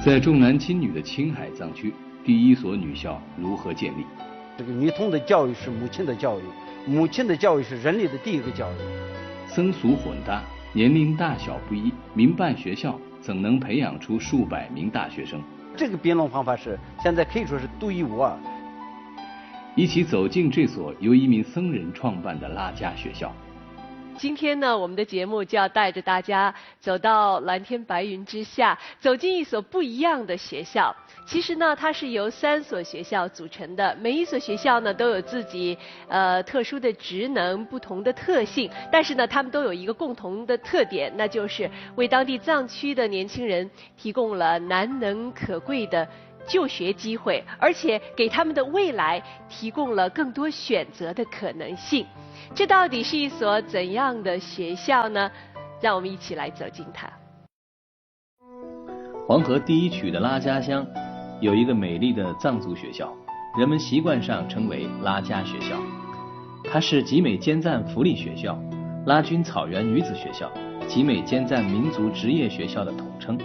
在重男轻女的青海藏区，第一所女校如何建立？这个女童的教育是母亲的教育，母亲的教育是人类的第一个教育。僧俗混搭，年龄大小不一，民办学校怎能培养出数百名大学生？这个编弄方法是现在可以说是独一无二。一起走进这所由一名僧人创办的拉加学校。今天呢，我们的节目就要带着大家走到蓝天白云之下，走进一所不一样的学校。其实呢，它是由3所学校组成的，每一所学校呢都有自己特殊的职能、不同的特性，但是呢，他们都有一个共同的特点，那就是为当地藏区的年轻人提供了难能可贵的就学机会，而且给他们的未来提供了更多选择的可能性。这到底是一所怎样的学校呢？让我们一起来走进它。黄河第一曲的拉加乡有一个美丽的藏族学校，人们习惯上称为拉加学校。它是集美坚赞福利学校、拉均草原女子学校、集美坚赞民族职业学校的统称。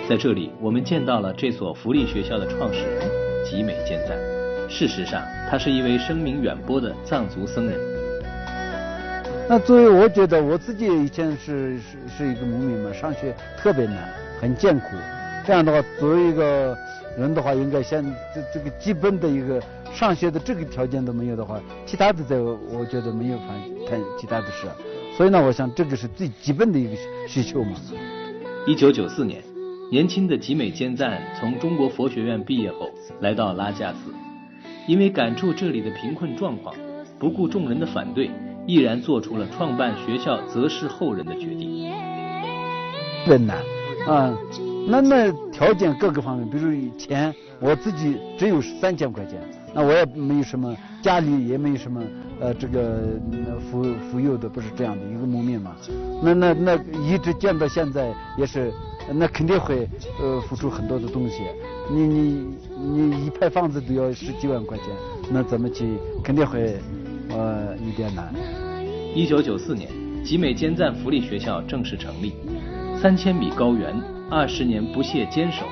在这里，我们见到了这所福利学校的创始人集美坚赞。事实上，他是一位声名远播的藏族僧人。那作为我觉得我自己以前是一个牧民嘛，上学特别难，很艰苦。这样的话，作为一个人的话，应该先这个基本的一个上学的这个条件都没有的话，其他的我觉得没有谈其他的事。所以呢，我想这个是最基本的一个需求嘛。1994年，年轻的集美坚赞从中国佛学院毕业后，来到拉加寺，因为感触这里的贫困状况，不顾众人的反对，毅然做出了创办学校择师后人的决定。特别难啊，那条件各个方面，比如钱，我自己只有3000块钱，那我也没有什么，家里也没有什么这个富有的，不是这样的一个牧民嘛。那一直建到现在也是，那肯定会付出很多的东西。你一排房子都要10几万块钱，那怎么去？肯定会有点难。1994年，集美坚赞福利学校正式成立，3000米高原，20年不懈坚守，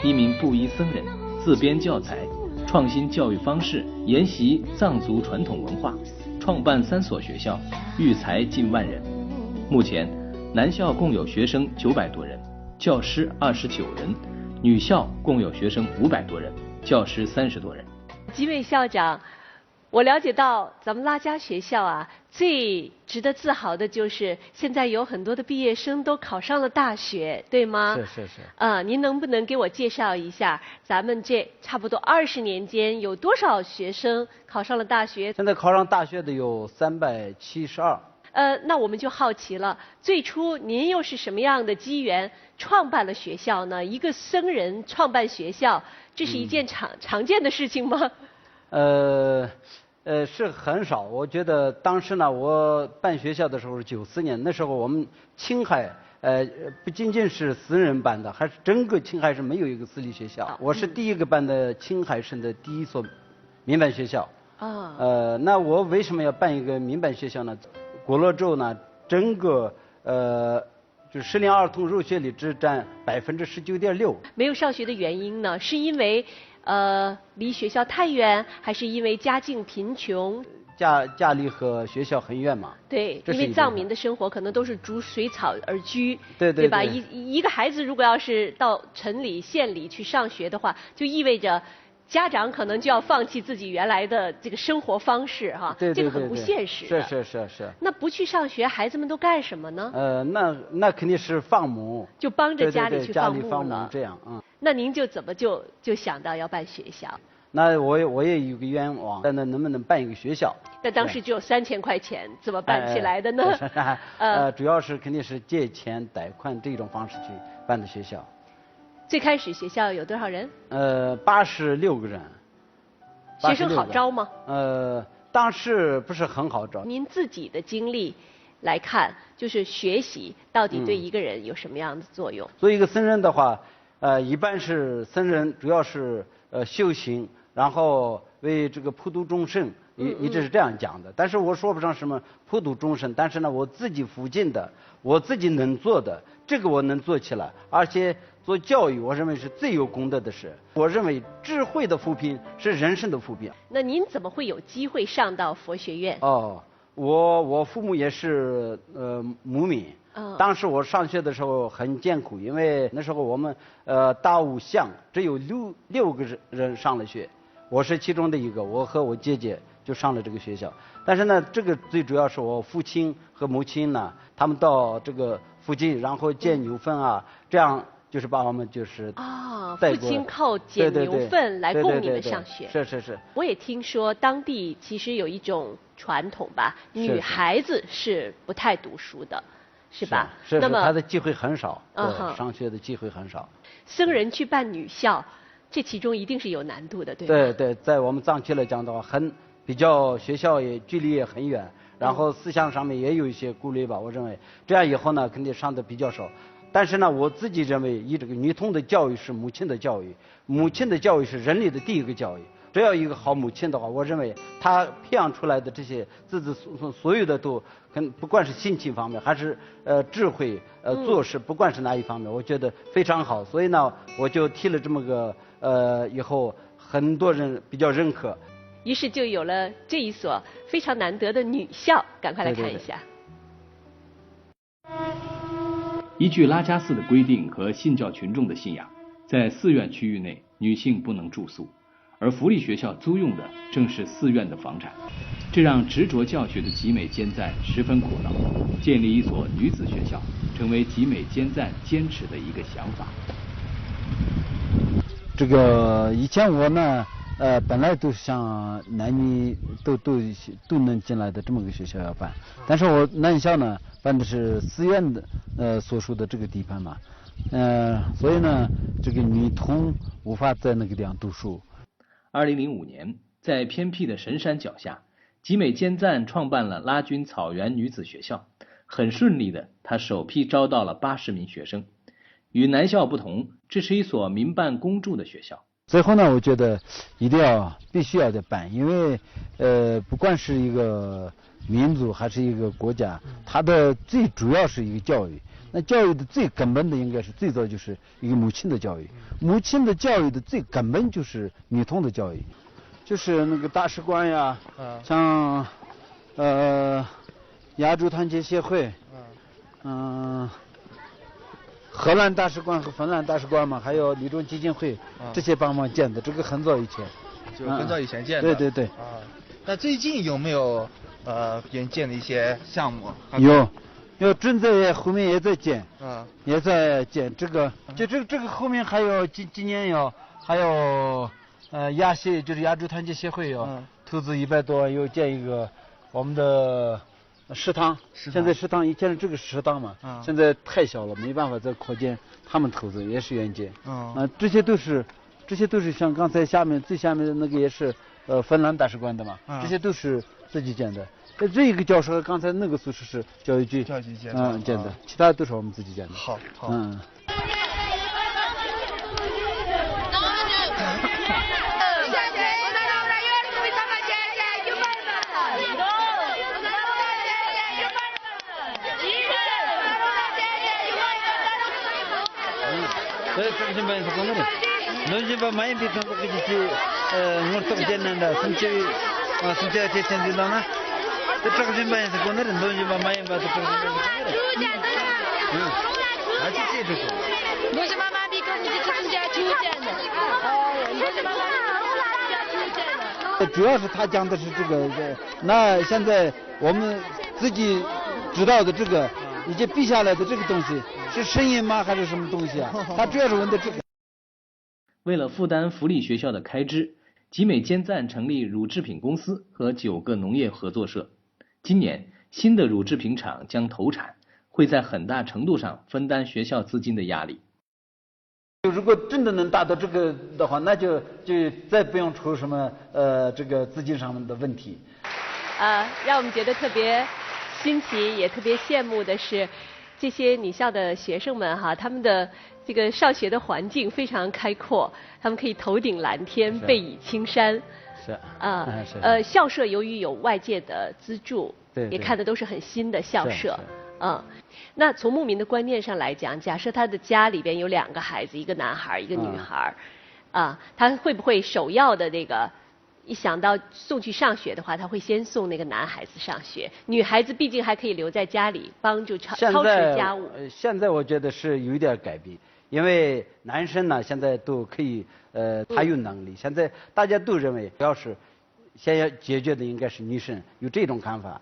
一名布衣僧人自编教材，创新教育方式，研习藏族传统文化，创办3所学校，育才近万人。目前，男校共有学生900多人，教师29人，女校共有学生500多人，教师30多人。集美校长，我了解到咱们拉加学校啊，最值得自豪的就是现在有很多的毕业生都考上了大学，对吗？是。您能不能给我介绍一下，咱们这差不多20年间有多少学生考上了大学？现在考上大学的有372。那我们就好奇了，最初您又是什么样的机缘创办了学校呢？一个僧人创办学校，这是一件常见的事情吗？是很少。我觉得当时呢，我办学校的时候是94年，那时候我们青海不仅仅是私人办的，还是整个青海省没有一个私立学校。我是第一个办的青海省的第一所民办学校。那我为什么要办一个民办学校呢？过了之后呢，整个就适龄儿童入学率只占19.6%。没有上学的原因呢，是因为离学校太远，还是因为家境贫穷？家里和学校很远嘛。对，因为藏民的生活可能都是逐水草而居，对吧？一个孩子如果要是到城里、县里去上学的话，就意味着家长可能就要放弃自己原来的这个生活方式哈，对，这个很不现实。是。那不去上学，孩子们都干什么呢？那肯定是放牧，就帮着家里去放牧了。家里放牧这样。那您就怎么就想到要办学校？那我也有个愿望，那能不能办一个学校？那当时只有3000块钱，怎么办起来的呢？主要是肯定是借钱贷款这种方式去办的学校。最开始学校有多少人？86个人。学生好招吗？当时不是很好招。您自己的经历来看，就是学习到底对一个人有什么样的作用？作为一个僧人的话，一般是僧人主要是修行，然后为这个普度众生，一直是这样讲的。但是我说不上什么普度众生，但是呢，我自己附近的，我自己能做的，这个我能做起来，而且做教育，我认为是最有功德的事。我认为智慧的扶贫是人生的扶贫。那您怎么会有机会上到佛学院？哦，我父母也是牧民。当时我上学的时候很艰苦，因为那时候我们大五乡只有六个人上了学，我是其中的一个，我和我姐姐就上了这个学校。但是呢，这个最主要是我父亲和母亲呢，他们到这个附近，然后捡牛粪啊，这样就是把我们就是父亲靠捡牛粪来供你们上学。是。我也听说当地其实有一种传统吧，女孩子是不太读书的。是吧？是。那么他的机会很少，上学的机会很少。僧人去办女校，这其中一定是有难度的，对吧？对，在我们藏区来讲的话，比较学校也距离也很远，然后思想上面也有一些顾虑吧。我认为这样以后呢，肯定上的比较少。但是呢，我自己认为，以这个女童的教育是母亲的教育，母亲的教育是人类的第一个教育。只要一个好母亲的话，我认为她培养出来的这些所有的都不管是心情方面还是智慧做事，不管是哪一方面，我觉得非常好。所以呢，我就提了这么个以后很多人比较认可，于是就有了这一所非常难得的女校。赶快来看一下。依据拉加寺的规定和信教群众的信仰，在寺院区域内，女性不能住宿。而福利学校租用的正是寺院的房产，这让执着教学的集美坚赞十分苦恼。建立一所女子学校，成为集美坚赞坚持的一个想法。这个以前我呢，本来都是想男女都能进来的这么个学校要办，但是我男校呢办的是寺院的所属的这个地盘嘛，所以呢，这个女童无法在那个地方读书。2005年，在偏僻的神山脚下，集美坚赞创办了拉均草原女子学校。很顺利的，他首批招到了80名学生。与男校不同，这是一所民办公助的学校。最后呢，我觉得必须要再办，因为不管是一个民族还是一个国家，它的最主要是一个教育。那教育的最根本的应该是最早就是一个母亲的教育，母亲的教育的最根本就是女童的教育，就是那个大使馆呀，像亚洲团结协会，荷兰大使馆和芬兰大使馆嘛，还有女中基金会，这些帮忙建的，这个很早以前，就很早以前建的。对。那最近有没有建的一些项目？有正在后面也在建，也在建这个，就这个后面还有今年还有亚协就是亚洲团结协会投资100多万，又建一个我们的食堂。现在食堂以前是这个食堂嘛，现在太小了，没办法再扩建，他们投资也是愿建。这些都是像刚才最下面的那个也是芬兰大使馆的嘛，这些都是自己建的。这一个教室，刚才那个宿舍是教育局建的，其他都是我们自己建的。好。主要是他讲的是这个，那现在我们自己知道的这个以及笔下来的这个东西是声音吗还是什么东西啊？他主要是问的这个。为了负担福利学校的开支，集美坚赞成立乳制品公司和9个农业合作社。今年新的乳制品厂将投产，会在很大程度上分担学校资金的压力。如果真的能达到这个的话，那就再不用出什么这个资金上面的问题。让我们觉得特别新奇，也特别羡慕的是，这些女校的学生们哈，他们的这个上学的环境非常开阔，他们可以头顶蓝天，背倚青山。是校舍由于有外界的资助，对，也看的都是很新的校舍。是那从牧民的观念上来讲，假设他的家里边有2个孩子，一个男孩，一个女孩，他会不会首要的那个？一想到送去上学的话，他会先送那个男孩子上学，女孩子毕竟还可以留在家里帮助操持家务。现在我觉得是有一点改变，因为男生呢现在都可以他有能力，现在大家都认为要是先要解决的应该是女生，有这种看法。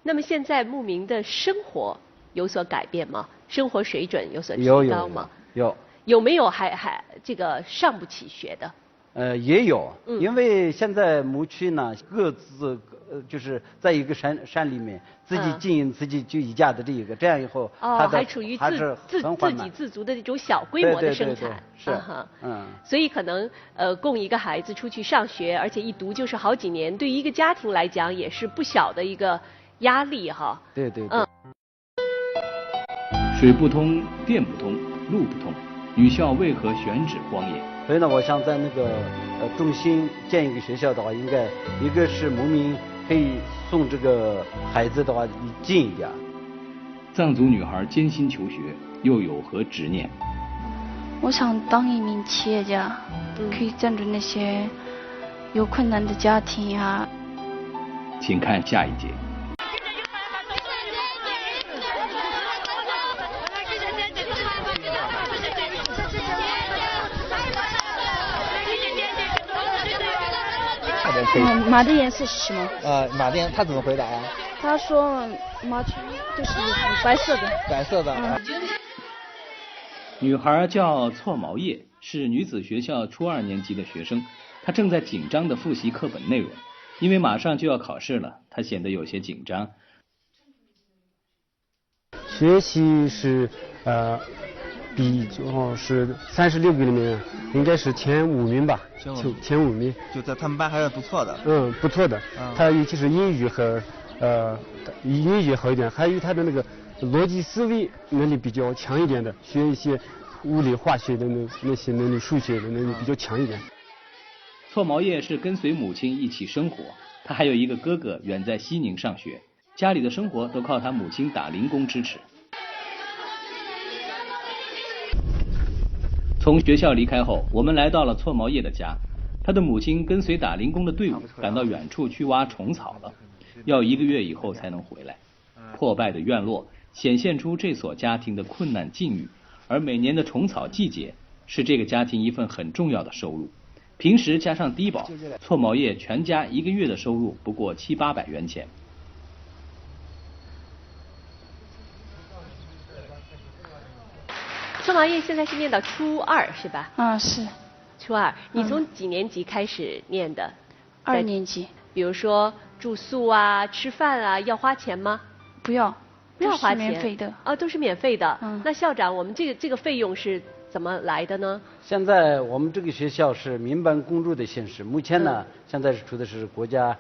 那么现在牧民的生活有所改变吗？生活水准有所提高吗？有没有还这个上不起学的？也有，因为现在牧区呢各自就是在一个山里面自己经营自己就一家的这样以后，还处于自给自足的这种小规模的生产，是所以可能供一个孩子出去上学，而且一读就是好几年，对于一个家庭来讲也是不小的一个压力哈。对。水不通，电不通，路不通，女校为何选址荒野？所以呢，我想在那个中心建一个学校的话，应该一个是牧民可以送这个孩子的话近一点。藏族女孩艰辛求学，又有何执念？我想当一名企业家，可以赞助那些有困难的家庭呀。请看下一节。马的颜色是什么？马的他怎么回答呀？他说马群就是白色的。白色的。女孩叫错毛叶，是女子学校初2年级的学生，她正在紧张地复习课本内容，因为马上就要考试了，她显得有些紧张。学习是就是36个里面应该是前5名吧，前5名。就在他们班还是不错的。不错的。他尤其是英语和英语好一点，还有他的那个逻辑思维能力比较强一点的，学一些物理化学的那些能力，数学的能力比较强一点。错毛叶是跟随母亲一起生活，他还有一个哥哥远在西宁上学，家里的生活都靠他母亲打零工支持。从学校离开后，我们来到了错毛叶的家。他的母亲跟随打零工的队伍赶到远处去挖虫草了，要1个月以后才能回来。破败的院落显现出这所家庭的困难境遇，而每年的虫草季节是这个家庭一份很重要的收入。平时加上低保，错毛叶全家1个月的收入不过700-800元钱。错毛叶现在是念到初2是吧？是。初2，你从几年级开始念的？2年级。比如说住宿啊、吃饭啊，要花钱吗？不要花钱，免费的。都是免费的。那校长，我们这个费用是怎么来的呢？现在我们这个学校是民办公助的形式，目前呢，现在是出的是国家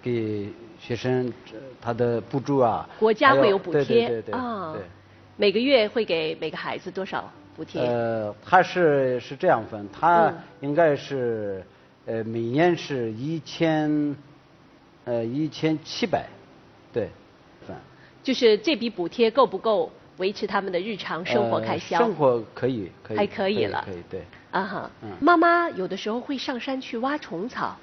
给学生他的补助啊。国家会有补贴。对。每个月会给每个孩子多少补贴？他是这样分，他应该是每年是1700，对，就是这笔补贴够不够维持他们的日常生活开销？生活可以，还可以了。可以，对。妈妈有的时候会上山去挖虫草。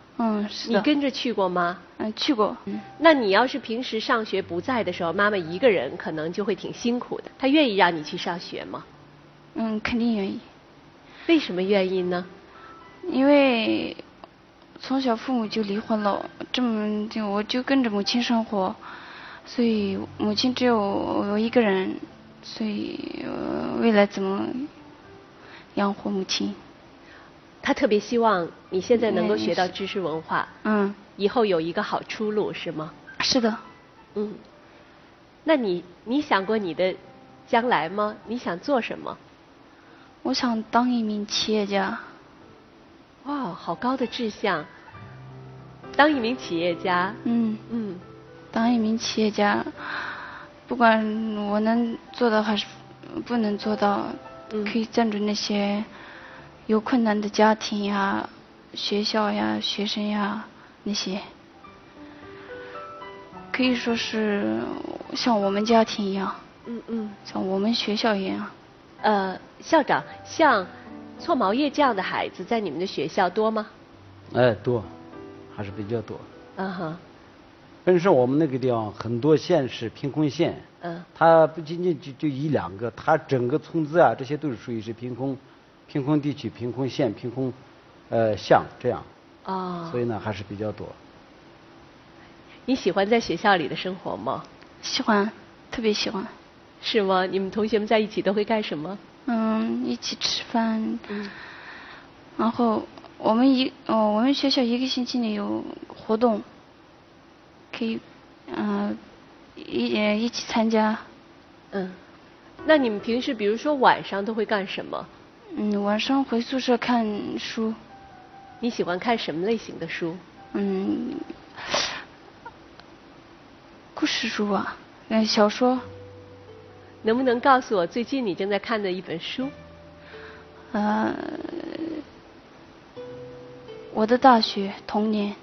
是的。你跟着去过吗？去过。那你要是平时上学不在的时候，妈妈一个人可能就会挺辛苦的。她愿意让你去上学吗？肯定愿意。为什么愿意呢？因为从小父母就离婚了，我就跟着母亲生活，所以母亲只有我一个人，所以未来怎么养活母亲？他特别希望你现在能够学到知识文化，以后有一个好出路，是吗？是的。那你想过你的将来吗？你想做什么？我想当一名企业家。哇，好高的志向！当一名企业家。当一名企业家，不管我能做到还是不能做到，可以赞助那些有困难的家庭呀，学校呀、学生呀那些，可以说是像我们家庭一样，像我们学校一样。校长，像搓毛叶这样的孩子在你们的学校多吗？多，还是比较多。本身我们那个地方很多县是贫困县，它不仅仅就一两个，它整个村子啊，这些都是属于是贫困地区、贫困县、贫困乡这样。所以呢还是比较多。你喜欢在学校里的生活吗？喜欢，特别喜欢。是吗？你们同学们在一起都会干什么？一起吃饭。然后我们学校一个星期里有活动，可以一起参加。那你们平时比如说晚上都会干什么？晚上回宿舍看书。你喜欢看什么类型的书？故事书啊，小说。能不能告诉我最近你正在看的一本书？我的大学童年，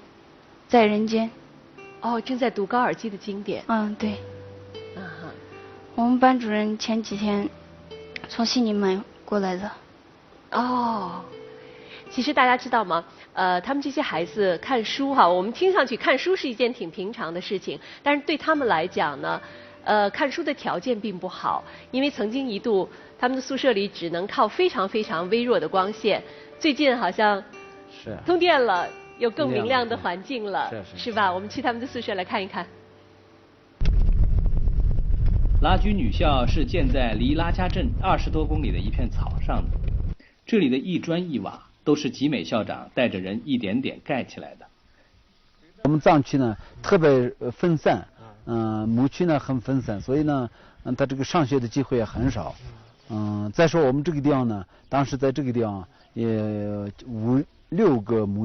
在人间。正在读高尔基的经典。对。我们班主任前几天从悉尼买过来的。其实大家知道吗？他们这些孩子看书哈，我们听上去看书是一件挺平常的事情，但是对他们来讲呢，看书的条件并不好，因为曾经一度他们的宿舍里只能靠非常非常微弱的光线，最近好像是通电了，有更明亮的环境了，是吧？我们去他们的宿舍来看一看。拉居女校是建在离拉家镇20多公里的一片草上的，这里的一砖一瓦都是集美校长带着人一点点盖起来的。我们藏区呢特别分散，牧区呢很分散，所以呢，他这个上学的机会也很少。再说我们这个地方呢，当时在这个地方也5、6个牧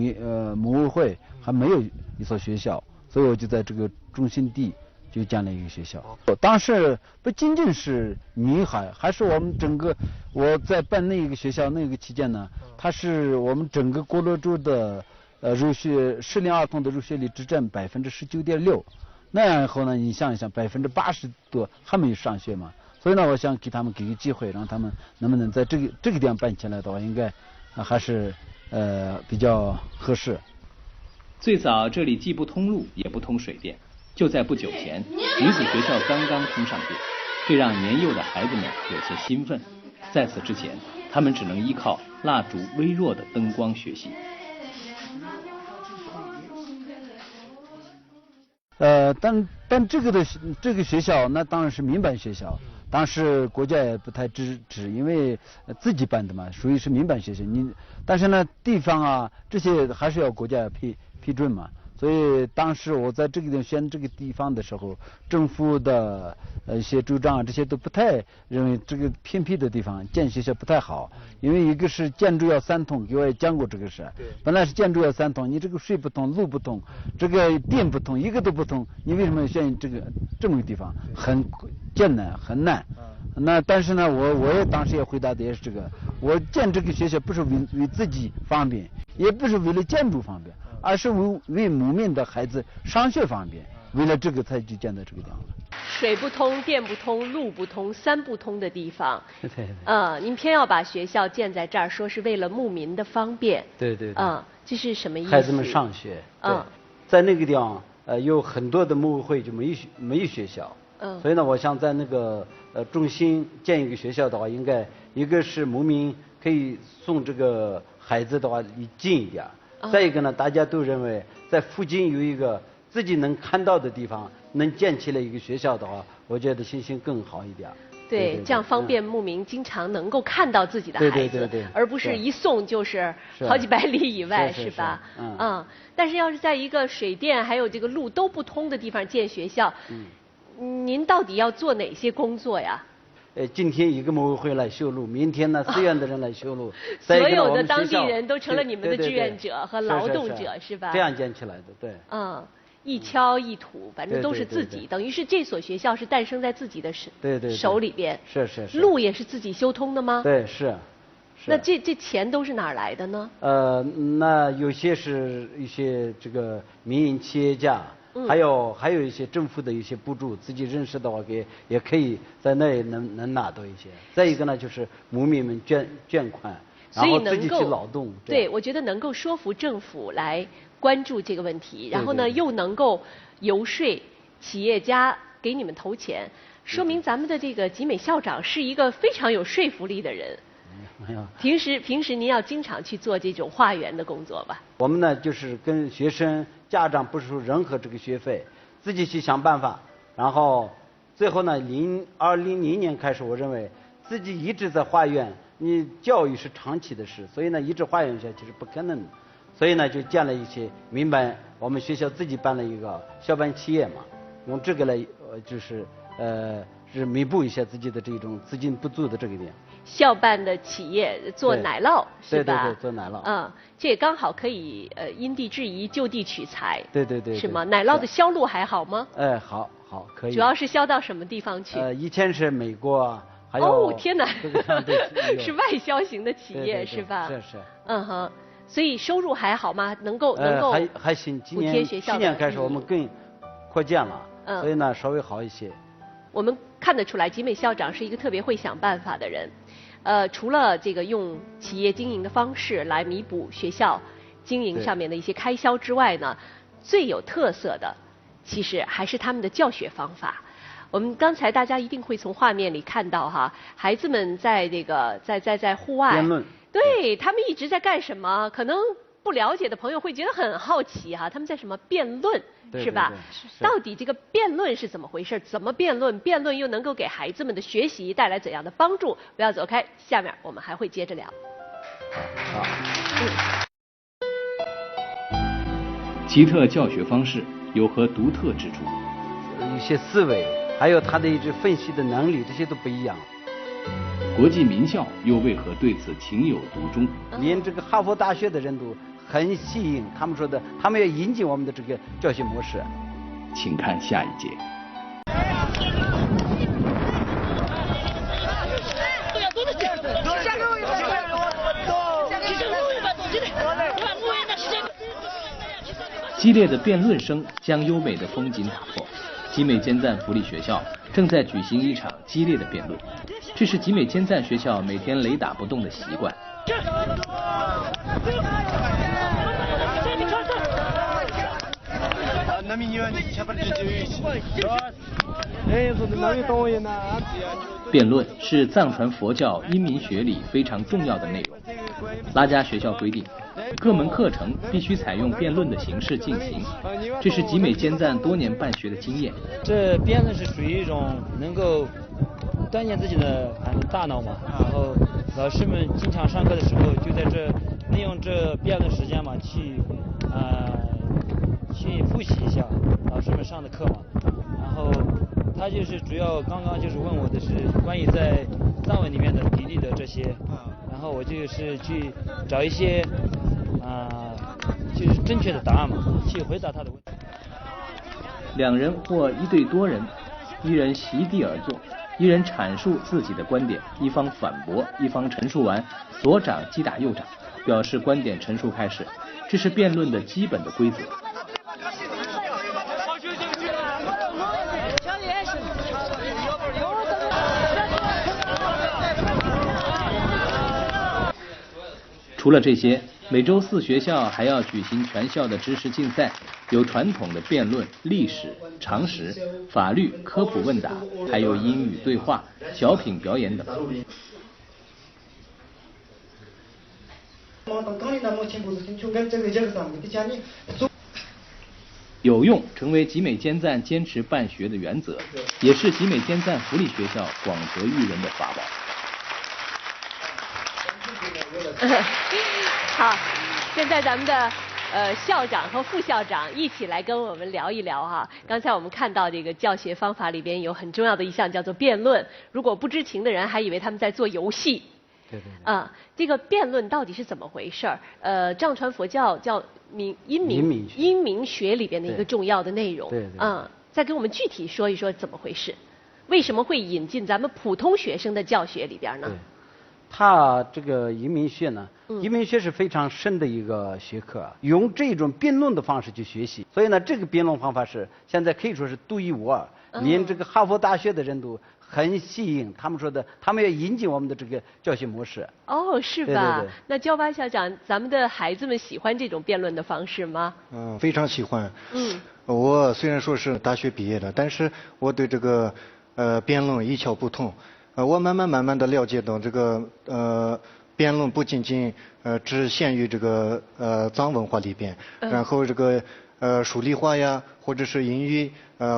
委会还没有一所学校，所以我就在这个中心地就建了一个学校。当时不仅仅是女孩，还是我们整个我在办那个学校那个期间呢，它是我们整个锅罗州的入学适龄儿童的入学率只占19.6%。那样以后呢，你想一想，80%多还没有上学嘛。所以呢，我想给他们给个机会，让他们能不能在这个地方办起来的话，应该还是比较合适。最早这里既不通路也不通水电，就在不久前，女子学校刚刚通上电，这让年幼的孩子们有些兴奋。在此之前，他们只能依靠蜡烛微弱的灯光学习。但这个学校那当然是民办学校，当时国家也不太支持，因为自己办的嘛，属于是民办学校。但是呢，地方啊这些还是要国家批准嘛。所以当时我在这个地方选这个地方的时候，政府的一些州长啊这些都不太认为这个偏僻的地方建学校不太好，因为一个是建筑要3通，给我也讲过这个事。本来是建筑要3通，你这个水不通，路不通，这个电不通，一个都不通，你为什么要选这么个地方？很艰难，很难。那但是呢，我也当时也回答的也是这个，我建这个学校不是为自己方便，也不是为了建筑方便，而是为牧民的孩子上学方便，为了这个才去建在这个地方。水不通、电不通、路不通、3不通的地方，对。您偏要把学校建在这儿，说是为了牧民的方便。对。这是什么意思？孩子们上学。在那个地方，有很多的牧委会就没有学校。所以呢，我想在那个中心建一个学校的话，应该一个是牧民可以送这个孩子的话近一点，再一个呢，大家都认为在附近有一个自己能看到的地方，能建起来一个学校的话，我觉得信心更好一点。对，这样方便牧民经常能够看到自己的孩子，而不是一送就是好几百里以外，是吧？但是要是在一个水电还有这个路都不通的地方建学校，您到底要做哪些工作呀？今天一个牧委会来修路，明天呢寺院的人来修路，所有的当地人都成了你们的志愿者和劳动者，是吧？这样建起来的，对。一锹一土，反正都是自己，等于是这所学校是诞生在自己的手里边。是。路也是自己修通的吗？对，是。那这钱都是哪儿来的呢？那有些是一些这个民营企业家，还有一些政府的一些补助，自己认识的话也可以在那里能拿到一些。再一个呢，就是牧民们捐款，然后自己去劳动。对，我觉得能够说服政府来关注这个问题，然后呢又能够游说企业家给你们投钱，说明咱们的这个集美校长是一个非常有说服力的人。平时您要经常去做这种化缘的工作吧？我们呢就是跟学生家长不收任何这个学费，自己去想办法，然后最后呢2000年开始，我认为自己一直在化缘，你教育是长期的事，所以呢一直化缘下去是不可能的，所以呢就建了一些民办，我们学校自己办了一个校办企业嘛，用这个来就是弥补一下自己的这种资金不足的这个点。校办的企业做奶酪是吧？对，做奶酪。这也刚好可以因地制宜，就地取材。对。是吗？奶酪的销路还好吗？好，可以。主要是销到什么地方去？以前是美国，还有。天哪！是外销型的企业是吧？是。所以收入还好吗？能够还行。去年开始我们更扩建了，所以呢稍微好一些。我们看得出来，集美校长是一个特别会想办法的人。除了这个用企业经营的方式来弥补学校经营上面的一些开销之外呢，最有特色的其实还是他们的教学方法。我们刚才大家一定会从画面里看到哈，孩子们在这个在户外辩论，对他们一直在干什么？可能不了解的朋友会觉得很好奇哈，他们在什么辩论，是吧？到底这个辩论是怎么回事？怎么辩论？辩论又能够给孩子们的学习带来怎样的帮助？不要走开，下面我们还会接着聊。奇特教学方式有何独特之处？有些思维，还有他的一些分析的能力，这些都不一样。国际名校又为何对此情有独钟？连这个哈佛大学的人都很吸引，他们说的，他们要引进我们的这个教学模式。请看下一节。激烈的辩论声将优美的风景打破。集美尖赞福利学校正在举行一场激烈的辩论，这是集美尖赞学校每天雷打不动的习惯。辩论是藏传佛教因明学里非常重要的内容。拉加学校规定，各门课程必须采用辩论的形式进行，这是集美尖赞多年办学的经验。这辩论是属于一种能够锻炼自己的大脑嘛，然后老师们经常上课的时候就在这利用这辩论时间嘛，去复习一下老师们上的课嘛。然后他就是主要刚刚就是问我的是关于在藏文里面的比例的这些，然后我就是去找一些就是正确的答案嘛，去回答他的问题。两人或一对多人，一人席地而坐，一人阐述自己的观点，一方反驳，一方陈述完，左掌击打右掌，表示观点陈述开始。这是辩论的基本的规则。除了这些，每周4学校还要举行全校的知识竞赛，有传统的辩论、历史、常识、法律、科普问答，还有英语对话、小品表演等。有用成为集美尖赞坚持办学的原则，也是集美尖赞福利学校广泽育人的法宝。好，现在咱们的校长和副校长一起来跟我们聊一聊哈。刚才我们看到这个教学方法里边有很重要的一项叫做辩论，如果不知情的人还以为他们在做游戏。对。这个辩论到底是怎么回事儿？藏传佛教叫因明学里边的一个重要的内容。对。再给我们具体说一说怎么回事？为什么会引进咱们普通学生的教学里边呢？他这个移民学呢，移民学是非常深的一个学科，用这种辩论的方式去学习，所以呢，这个辩论方法是现在可以说是独一无二，连这个哈佛大学的人都很吸引，他们说的，他们要引进我们的这个教学模式。哦，是吧？对。那焦巴校长，咱们的孩子们喜欢这种辩论的方式吗？非常喜欢。我虽然说是大学毕业的，但是我对这个辩论一窍不通。我慢慢的了解到这个辩论不仅仅只限于这个藏文化里边，然后这个数理化呀，或者是英语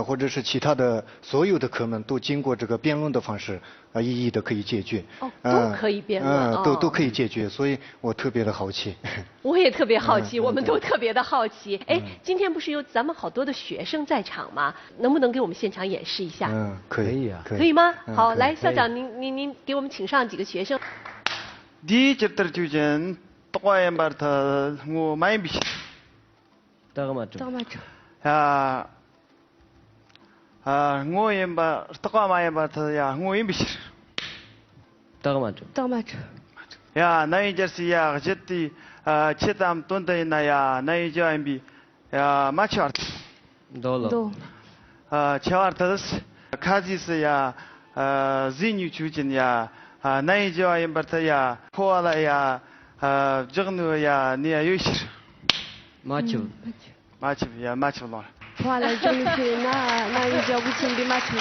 或者是其他的所有的科目都经过这个辩论的方式一一的可以解决。都可以辩论。都可以解决，所以我特别的好奇。我也特别好奇，我们都特别的好奇。哎，今天不是有咱们好多的学生在场吗？能不能给我们现场演示一下？可以啊。可以吗？好，来，校长您给我们请上几个学生。야, 나이 자식이야, 어쨌든 체담 돈다 있나야, 나이 저 임비, 야, 마치 왔. 도. 저왔다스, 카지스야, 진유 주진야, 나이 저 임버터야, 코알아야, 정누야, 니야 유시. 마치. 마치야, 마치로. 코알아 정누那一叫不清的马球。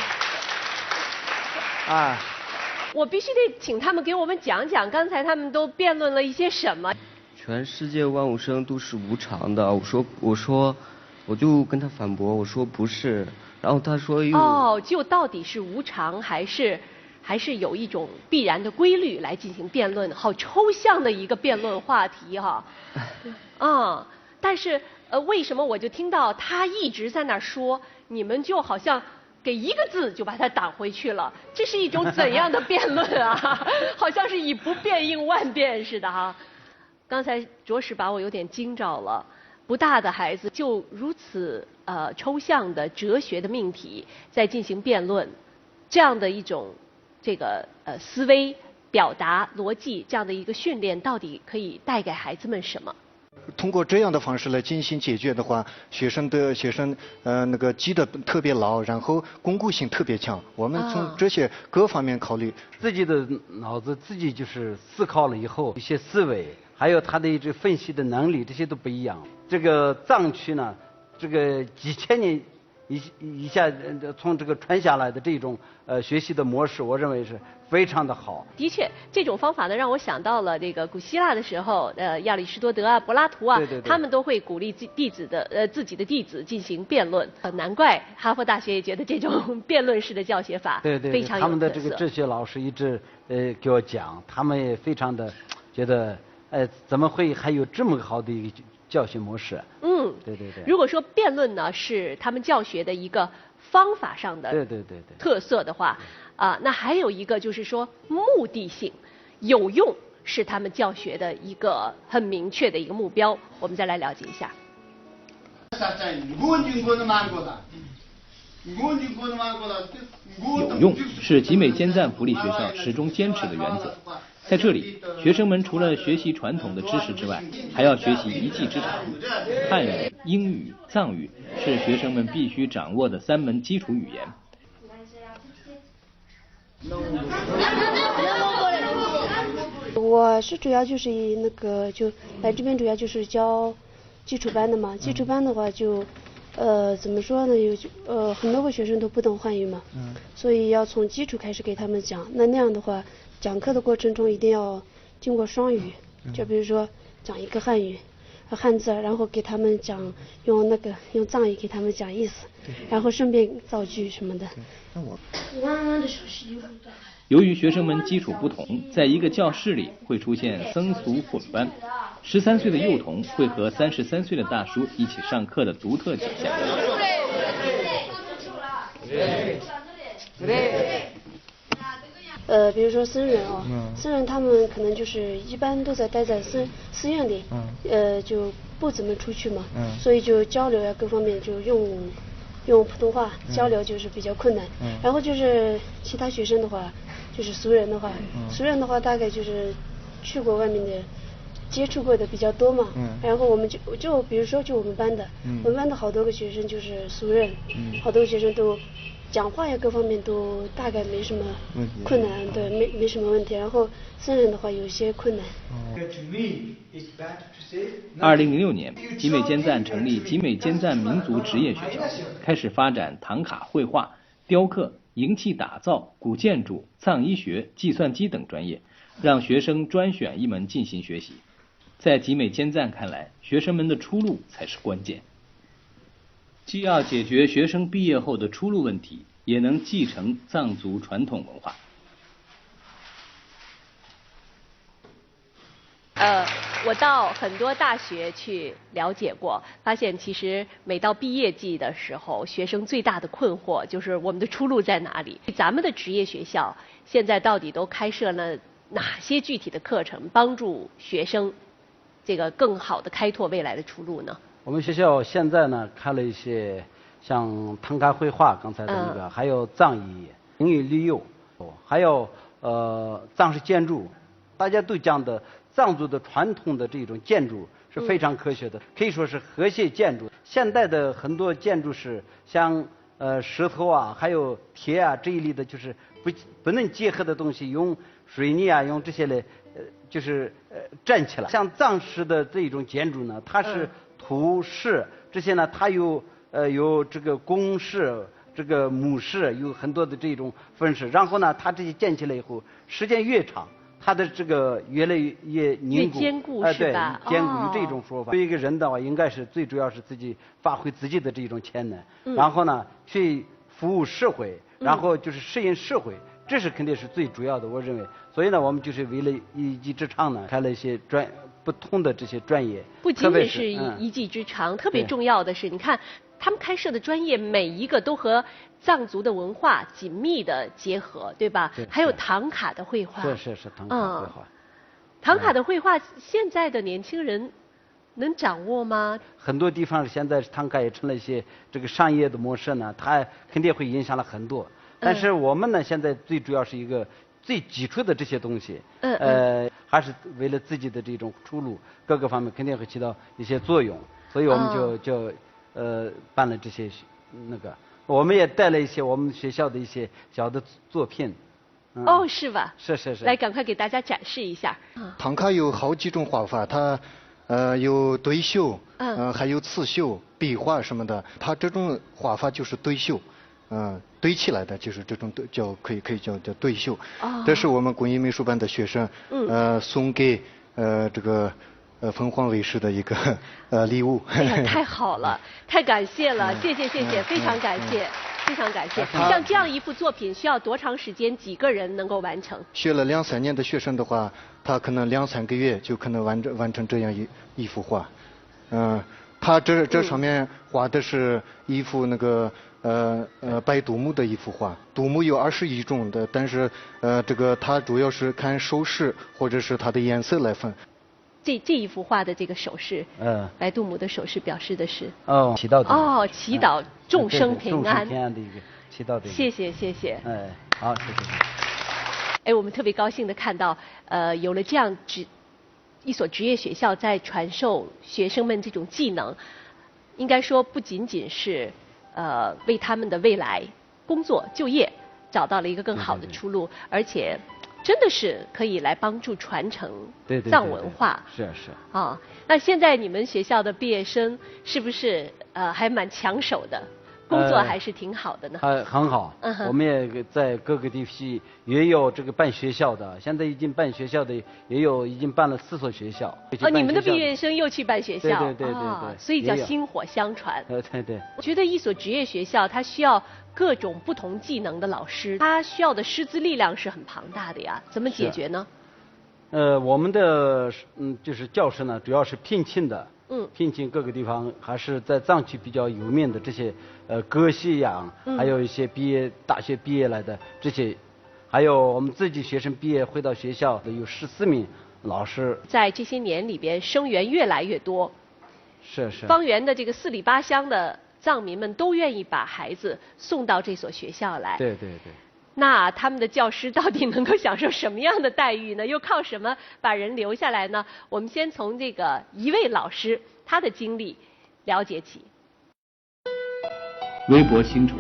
我必须得请他们给我们讲讲，刚才他们都辩论了一些什么。全世界万物生都是无常的，我就跟他反驳，我说不是，然后他说就到底是无常还是有一种必然的规律来进行辩论，好抽象的一个辩论话题哈。但是为什么我就听到他一直在那儿说，你们就好像给一个字就把它挡回去了，这是一种怎样的辩论啊？好像是以不变应万变似的哈。刚才着实把我有点惊着了，不大的孩子就如此抽象的哲学的命题在进行辩论，这样的一种这个思维表达逻辑这样的一个训练，到底可以带给孩子们什么？通过这样的方式来进行解决的话，学生那个记得特别牢，然后巩固性特别强。我们从这些各方面考虑，自己的脑子自己就是思考了以后，一些思维，还有他的一些分析的能力，这些都不一样。这个藏区呢，这个几千年一下从这个传下来的这种学习的模式，我认为是非常的好。的确，这种方法呢，让我想到了这个古希腊的时候，亚里士多德啊、柏拉图啊，他们都会鼓励自己的弟子进行辩论。难怪哈佛大学也觉得这种辩论式的教学法非常有特色。他们的这个哲学老师一直给我讲，他们也非常的觉得，怎么会还有这么好的一个教学模式？对。如果说辩论呢是他们教学的一个方法上的特色的话，那还有一个就是说目的性、有用是他们教学的一个很明确的一个目标。我们再来了解一下。有用是集美坚赞福利学校始终坚持的原则。在这里，学生们除了学习传统的知识之外，还要学习一技之长。汉语、英语、藏语是学生们必须掌握的3门基础语言。我是主要就是就来这边主要就是教基础班的嘛。基础班的话就怎么说呢？很多个学生都不懂汉语嘛，所以要从基础开始给他们讲。那样的话，讲课的过程中一定要经过双语，就比如说讲一个汉语、汉字，然后给他们讲用藏语给他们讲意思，然后顺便造句什么的。由于学生们基础不同，在一个教室里会出现僧俗混班，13岁的幼童会和33岁的大叔一起上课的独特景象。比如说僧人僧人他们可能就是一般都待在寺院里，就不怎么出去嘛，所以就交流呀各方面就用普通话交流就是比较困难。然后就是其他学生的话，就是俗人的话，俗人的话大概就是去过外面的。接触过的比较多嘛，然后我们就比如说就我们班的，我们班的好多个学生就是俗人，好多个学生都讲话呀各方面都大概没什么困难，对，没什么问题。然后僧人的话有些困难。2006年，集美监赞成立集美监赞民族职业学校，开始发展唐卡绘画、雕刻、营器打造、古建筑、藏医学、计算机等专业，让学生专选一门进行学习。在集美监赞看来，学生们的出路才是关键。既要解决学生毕业后的出路问题，也能继承藏族传统文化。我到很多大学去了解过，发现其实每到毕业季的时候，学生最大的困惑就是我们的出路在哪里？咱们的职业学校现在到底都开设了哪些具体的课程，帮助学生这个更好的开拓未来的出路呢？我们学校现在呢开了一些像唐卡绘画，刚才的那个，还有藏医、英语旅游，还有藏式建筑。大家都讲的藏族的传统的这种建筑是非常科学的，可以说是和谐建筑。现代的很多建筑是像石头啊，还有铁啊这一类的，就是不能结合的东西，用水泥啊，用这些来就是站起来。像藏式的这种建筑呢，它是土式，这些呢它有这个公式、这个母式，有很多的这种分式。然后呢，它这些建起来以后，时间越长，它的这个越来越凝固，越坚固是吧？对，坚固有这种说法。对一个人的话，应该是最主要是自己发挥自己的这种潜能，然后呢去服务社会，然后就是适应社会。这是肯定是最主要的，我认为。所以呢，我们就是为了一技之长呢，开了一些不同的这些专业。不仅仅是一技之长，特别重要的是，你看他们开设的专业每一个都和藏族的文化紧密的结合，对吧？对，还有唐卡的绘画。是唐卡绘画。唐卡的绘画，现在的年轻人能掌握吗？很多地方现在唐卡也成了一些这个商业的模式呢，它肯定会影响了很多。但是我们呢，现在最主要是一个最基础的这些东西，还是为了自己的这种出路，各个方面肯定会起到一些作用。所以我们就办了这些那个，我们也带了一些我们学校的一些小的作品。是吧？是。来，赶快给大家展示一下。唐卡有好几种画法，它有堆绣，还有刺绣、壁画什么的。它这种画法就是堆绣。堆起来的就是这种可以叫堆绣。这是我们工艺美术班的学生送给这个凤凰卫视的一个礼物。哎呀，太好了，太感谢了，谢谢，非常感谢。非常感谢。像这样一幅作品需要多长时间？几个人能够完成？学了2、3年的学生的话，他可能2、3个月就可能完成这样一幅画。他这上面画的是一幅那个白杜牧的一幅画。杜牧有21种的，但是这个他主要是看手势或者是它的颜色来分。这一幅画的这个手势，白杜牧的手势表示的是祈祷的祈祷众生平安，众生平安的一个祈祷的。谢谢。好，谢谢。我们特别高兴的看到，有了这样一所职业学校在传授学生们这种技能，应该说不仅仅是为他们的未来工作就业找到了一个更好的出路，而且真的是可以来帮助传承藏文化。是。那现在你们学校的毕业生是不是还蛮抢手的？工作还是挺好的呢。很好。我们也在各个地区也有这个办学校的，现在已经办学校的已经办了4所学校。你们的毕业生又去办学校？对。所以叫薪火相传。对。我觉得一所职业学校它需要各种不同技能的老师，它需要的师资力量是很庞大的呀，怎么解决呢？我们的就是教师呢，主要是聘请的。聘请各个地方还是在藏区比较有名的这些歌戏呀，还有一些大学毕业来的这些，还有我们自己学生毕业回到学校的有14名老师。在这些年里边，生源越来越多。是。方圆的这个4里8乡的藏民们都愿意把孩子送到这所学校来。对。那他们的教师到底能够享受什么样的待遇呢？又靠什么把人留下来呢？我们先从这个一位老师他的经历了解起。微薄薪酬，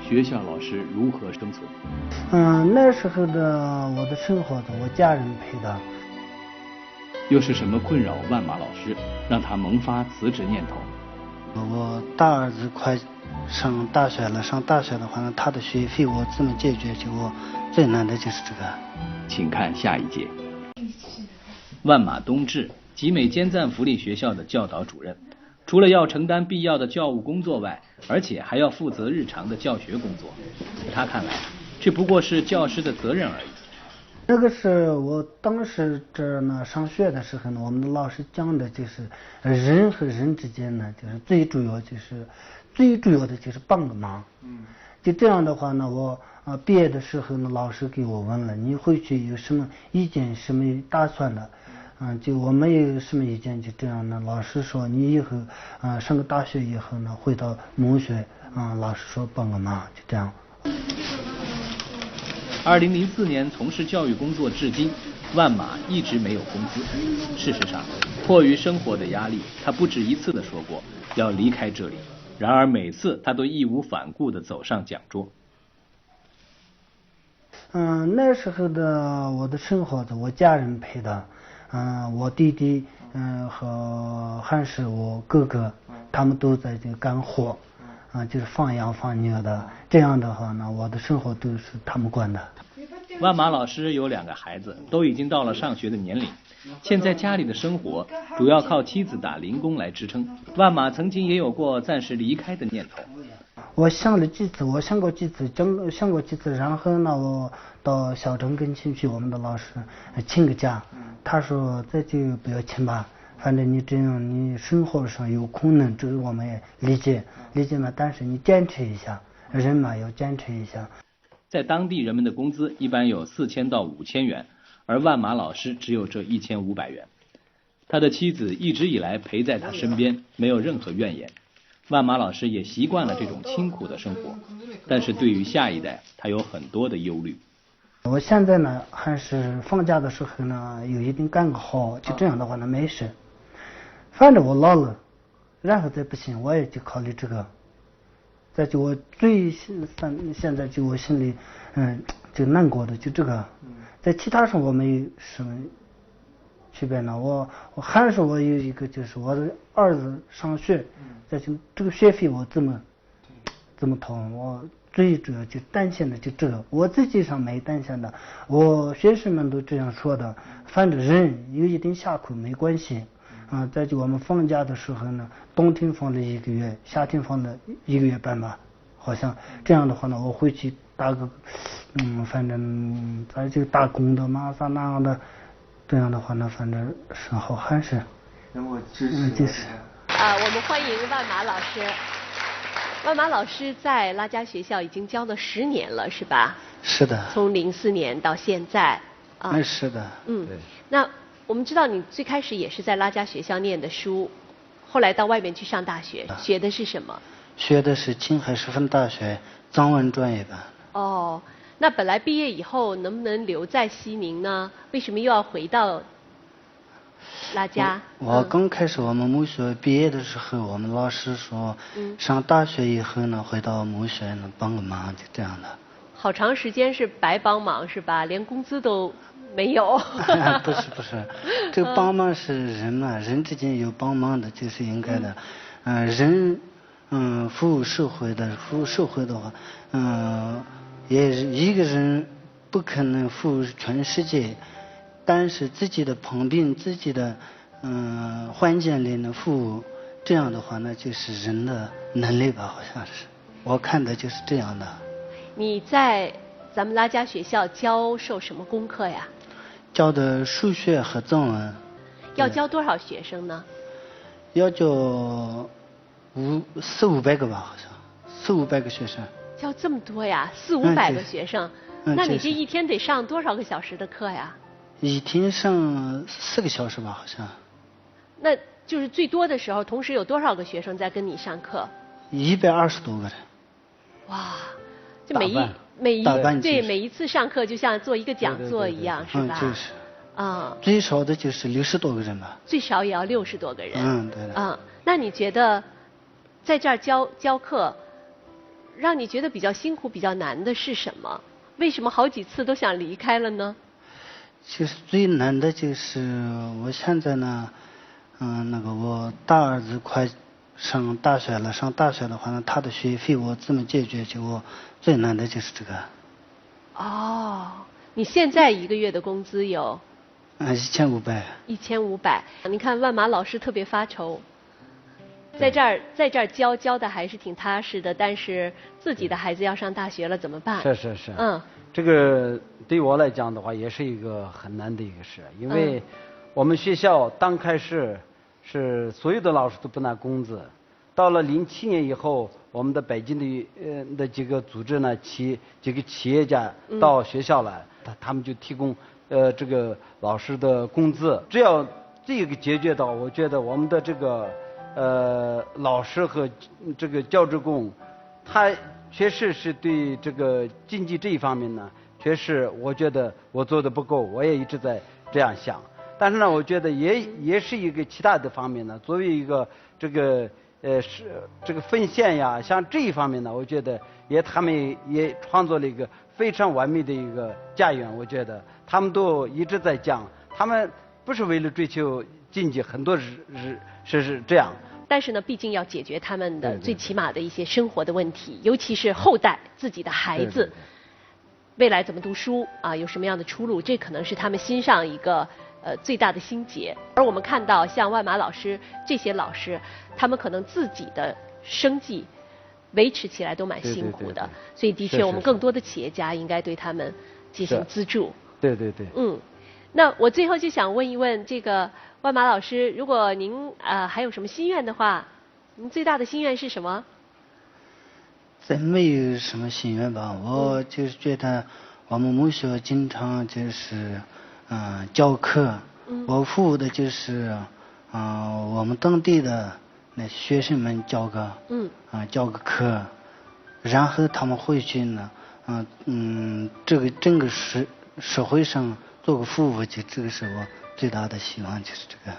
学校老师如何生存？那时候的我的生活的我家人陪的。又是什么困扰万马老师，让他萌发辞职念头？我大儿子快上大学了，上大学的话呢，他的学费我怎么解决？就我最难的就是这个。请看下一节。万马东志，集美坚赞福利学校的教导主任，除了要承担必要的教务工作外，而且还要负责日常的教学工作。在他看来，这不过是教师的责任而已。这个是我当时这呢上学的时候呢，我们的老师讲的就是人和人之间呢，就是最主要的就是帮个忙。就这样的话呢，我毕业的时候呢，老师给我问了，你回去有什么意见，什么打算的？就我没有什么意见，就这样呢。老师说你以后上个大学以后呢，回到母学老师说帮个忙，就这样。2004年从事教育工作至今，万马一直没有工资。事实上，迫于生活的压力，他不止一次地说过要离开这里。然而每次他都义无反顾地走上讲桌。那时候的我的生活的我家人陪的，我弟弟和还是我哥哥，他们都在这干活，就是放羊放牛的。这样的话呢，我的生活都是他们管的。万马老师有2个孩子，都已经到了上学的年龄。现在家里的生活主要靠妻子打零工来支撑。万马曾经也有过暂时离开的念头。我想过几次，然后呢，我到校长跟前去，我们的老师请个假，他说这就不要请吧，反正你这样你生活上有困难，这个我们也理解嘛，但是你坚持一下，人嘛要坚持一下。在当地人们的工资一般有4000到5000元，而万马老师只有这1500元。他的妻子一直以来陪在他身边，没有任何怨言。万马老师也习惯了这种清苦的生活，但是对于下一代，他有很多的忧虑。我现在呢，还是放假的时候呢，有一定干个好，就这样的话呢，没事。反正我老了，然后再不行，我也就考虑这个。再就我现在就我心里就难过的就这个，在其他上我没有什么区别呢。我还是我有一个就是我的儿子上学，再就这个学费我怎么掏？我最主要就担心的就这个，我自己上没担心的，我学生们都这样说的，反正人有一点下苦没关系。再就我们放假的时候呢，冬天放了1个月，夏天放了1个月半吧，好像这样的话呢，我回去打个反正咱就打工的嘛，啥那样的，这样的话呢，反正生活还是就是我们欢迎万马老师。万马老师在拉加学校已经教了10年了，是吧？是的。从04年到现在是的。那我们知道你最开始也是在拉加学校念的书，后来到外面去上大学，学的是什么？学的是青海师范大学藏文专业班。哦，那本来毕业以后能不能留在西宁呢？为什么又要回到拉加？我刚开始我们母学毕业的时候，我们老师说，上大学以后呢，回到母学呢帮个忙，就这样的。好长时间是白帮忙是吧？连工资都没有。不是，这个帮忙是人嘛，人之间有帮忙的，就是应该的。人服务社会的话，也一个人不可能服务全世界，但是自己的旁边自己的环境里呢服务，这样的话呢就是人的能力吧，好像是我看的就是这样的。你在咱们拉加学校教授什么功课呀？教的数学和藏文。要教多少学生呢？要教400-500个吧，好像400-500个学生。教这么多呀，400-500个学生，那你这一天得上多少个小时的课呀？一天上4个小时吧，好像。那就是最多的时候，同时有多少个学生在跟你上课？ 120多个人。哇，这每一次上课就像做一个讲座一样，是吧？就是。啊。最少的就是60多个人吧。最少也要60多个人。对的。那你觉得在这儿教课，让你觉得比较辛苦、比较难的是什么？为什么好几次都想离开了呢？其实最难的就是我现在呢，我大儿子快上大学了，上大学的话呢，他的学费我怎么解决？就我最难的就是这个。哦，你现在1个月的工资有？1500。1500，你看万马老师特别发愁，在这儿教的还是挺踏实的，但是自己的孩子要上大学了怎么办？是。这个对我来讲的话，也是一个很难的一个事，因为我们学校刚开始是所有的老师都不拿工资，到了07年以后，我们的北京的几个组织呢，几个企业家到学校来，他们就提供这个老师的工资，只要这个解决到，我觉得我们的这个老师和这个教职工，他确实是对这个经济这一方面呢，确实我觉得我做的不够，我也一直在这样想。但是呢，我觉得也是一个其他的方面呢，作为一个这个是这个分线呀，像这一方面呢，我觉得他们也创作了一个非常完美的一个家园。我觉得他们都一直在讲，他们不是为了追求经济，很多是这样。但是呢，毕竟要解决他们的最起码的一些生活的问题，尤其是后代自己的孩子未来怎么读书啊，有什么样的出路，这可能是他们心上一个最大的心结。而我们看到像万马老师这些老师，他们可能自己的生计维持起来都蛮辛苦的，所以的确我们更多的企业家应该对他们进行资助。对。那我最后就想问一问这个万马老师，如果您还有什么心愿的话，您最大的心愿是什么？真没有什么心愿吧，我就是觉得我们母校经常就是教课，我服务的就是我们当地的那学生们教个课，然后他们回去呢，这个整个社会上做个服务，就这个是我最大的希望，就是这个。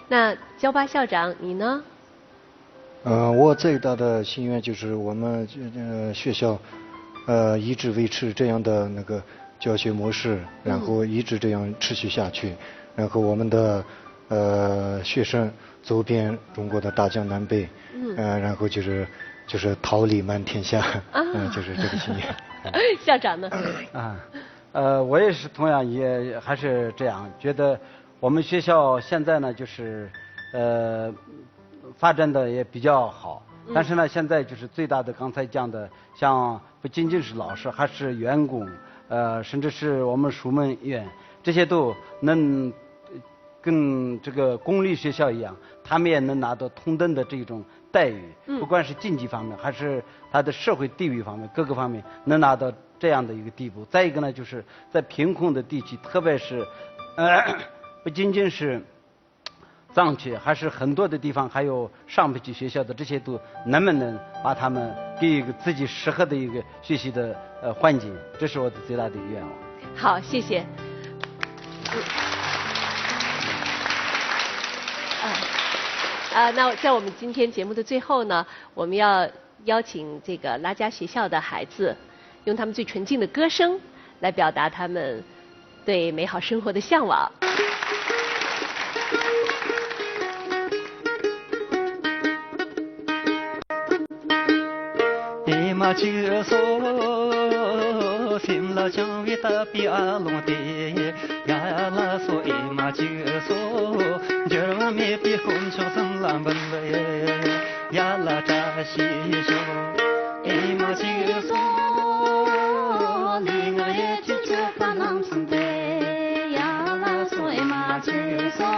那焦巴校长你呢？我最大的心愿就是我们学校一直维持这样的那个教学模式，然后一直这样持续下去，然后我们的学生走遍中国的大江南北，然后就是桃李满天下，就是这个心愿。校长呢？我也是同样也还是这样觉得，我们学校现在呢就是发展的也比较好，但是呢现在就是最大的刚才讲的，像不仅仅是老师，还是员工，甚至是我们书门院，这些都能跟这个公立学校一样，他们也能拿到同等的这种待遇，不管是经济方面还是他的社会地位方面，各个方面能拿到这样的一个地步。再一个呢，就是在贫困的地区，特别是不仅仅是藏区，还是很多的地方，还有上不起学校的，这些都能不能把他们给一个自己适合的一个学习的环境，这是我的最大的一个愿望。好，谢谢。那在我们今天节目的最后呢，我们要邀请这个拉加学校的孩子，用他们最纯净的歌声来表达他们对美好生活的向往。Simla changi tapi along te ya la so e ma chi so jerma me pi kun cho sam lam ban le ya la ta shi sho e ma chi so li nga ye chi chu pa nam sun te ya la so e ma chi so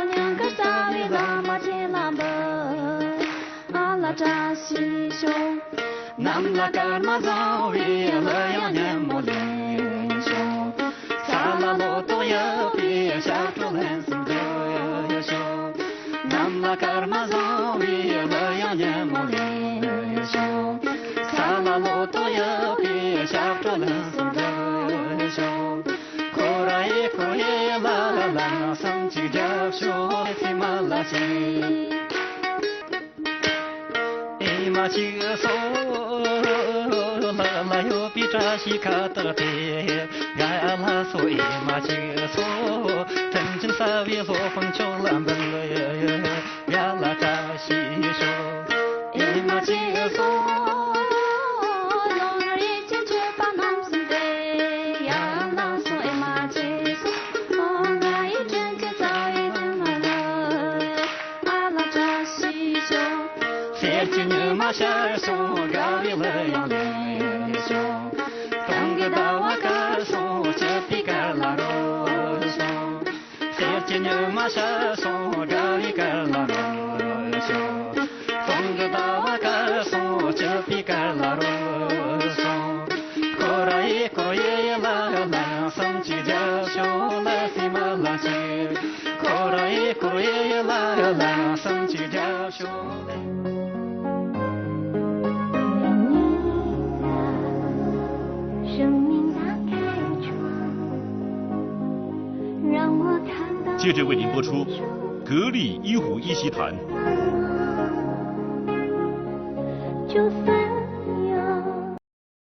nyang ka sa li la ma chi lam ba a la ta shi sho Nam la karma zawi la ya nem mo len sho Sala lo to ya pi sha to len sim de ya sho Nam la karma zawi la ya nem mo len sho Sala lo to ya pi 里所的手，可来可也啦啦啦，生气着说西马拉西，哎嘛去说。啦哟比扎西卡德贝，呀啦嗦伊玛吉嗦，真正萨维罗风秋兰本了呀啦扎西说，伊玛吉嗦，罗那里解决把南森的呀啦嗦伊玛吉嗦，我那一阵就早已经来了，啊啦扎西说，谁知你马下说高丽了呀嘞。东个大瓦卡松，这比卡拉罗松，谁见你马下松，咖喱卡拉罗松，东个大瓦卡松，这比卡拉罗松，可来可也啦啦，生气着说啦西马拉西，可来可也啦啦，生气着说。接着为您播出格力一虎一席谈。就算